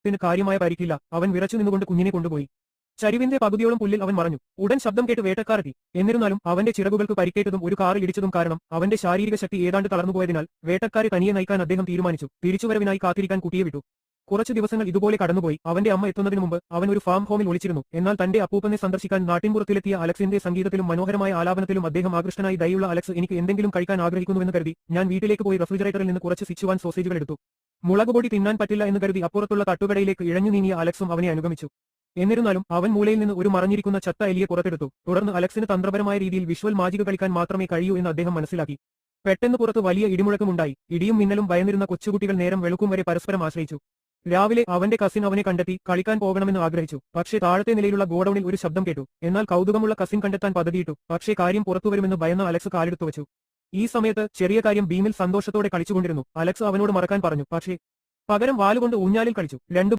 ത്തിന് കാര്യമായ പരിക്കില്ല. അവൻ വിറച്ചു നിന്നുകൊണ്ട് കുഞ്ഞിനെ കൊണ്ടുപോയി. ചരിവിന്റെ പകുതിയോളം പുല്ലിൽ അവൻ മറഞ്ഞു. ഉടൻ ശബ്ദം കേട്ട് വേട്ടക്കാരെത്തി. എന്നിരുന്നാലും അവന്റെ ചിറകുകൾക്ക് പരിക്കേറ്റതും ഒരു കാറിൽ ഇടിച്ചതും കാരണം അവന്റെ ശാരീരിക ശക്തി ഏതാണ്ട് തളർന്നുപോയതിനാൽ വേട്ടക്കാരെ തനിയെ നയിക്കാൻ അദ്ദേഹം തീരുമാനിച്ചു. തിരിച്ചുവരവിനായി കാത്തിരിക്കാൻ കുട്ടിയെ വിട്ടു. കുറച്ചു ദിവസങ്ങൾ ഇതുപോലെ കടന്നുപോയി. അവന്റെ അമ്മ എത്തുന്നതിനു മുമ്പ് അവൻ ഒരു ഫാം ഹോമിൽ ഒളിച്ചിരുന്നു. എന്നാൽ തന്റെ അപ്പൂപ്പനെ സന്ദർശിക്കാൻ നാട്ടിൻപുറത്തിലെത്തിയ അലക്സിന്റെ സംഗീതത്തിലും മനോഹരമായ ആലാപനത്തിലും അദ്ദേഹം ആകൃഷ്ടനായി. ദയുള്ള അലക്സ്, എനിക്ക് എന്തെങ്കിലും കഴിക്കാൻ ആഗ്രഹിക്കുന്നുവെന്ന് കരുതി ഞാൻ വീട്ടിലേക്ക് പോയി റെഫ്രിജറേറ്ററിൽ നിന്ന് കുറച്ച് സിച്ചുവാൻ സോസേജുകൾ എടുത്തു. മുളകുപൊടി തിന്നാൻ പറ്റില്ല എന്ന് കരുതി അപ്പുറത്തുള്ള തട്ടുകടയിലേക്ക് ഇഴഞ്ഞു നീങ്ങിയ അലക്സും അവനെ അനുഗമിച്ചു. എന്നിരുന്നാലും അവൻ മൂലയിൽ നിന്ന് ഒരു മറഞ്ഞിരിക്കുന്ന ചത്ത എലിയെ പുറത്തെടുത്തു. തുടർന്ന് അലക്സിന് തന്ത്രപരമായ രീതിയിൽ വിഷ്വൽ മാജിക് കളിക്കാൻ മാത്രമേ കഴിയൂ എന്ന് അദ്ദേഹം മനസ്സിലാക്കി. പെട്ടെന്ന് പുറത്ത് വലിയ ഇടിമുഴക്കമുണ്ടായി. ഇടിയും മിന്നലും ഭയന്നിരുന്ന കൊച്ചുകുട്ടികൾ നേരം വെളുക്കും വരെ പരസ്പരം ആശ്രയിച്ചു. രാവിലെ അവന്റെ കസിൻ അവനെ കണ്ടെത്തി കളിക്കാൻ പോകണമെന്ന് ആഗ്രഹിച്ചു. പക്ഷേ താഴത്തെ നിലയിലുള്ള ഗോഡൌണിൽ ഒരു ശബ്ദം കേട്ടു. എന്നാൽ കൗതുകമുള്ള കസിൻ കണ്ടെത്താൻ പദ്ധതിയിട്ടു. പക്ഷേ കാര്യം പുറത്തുവരുമെന്ന് ഭയന്ന അലക്സ് കാലെടുത്തു വെച്ചു. ഈ സമയത്ത് ചെറിയ കാര്യം ഭീമിൽ സന്തോഷത്തോടെ കളിച്ചുകൊണ്ടിരുന്നു. അലക്സ് അവനോട് മറക്കാൻ പറഞ്ഞു. പക്ഷേ പകരം വാലുകൊണ്ട് ഊഞ്ഞാലിൽ കളിച്ചു. രണ്ടു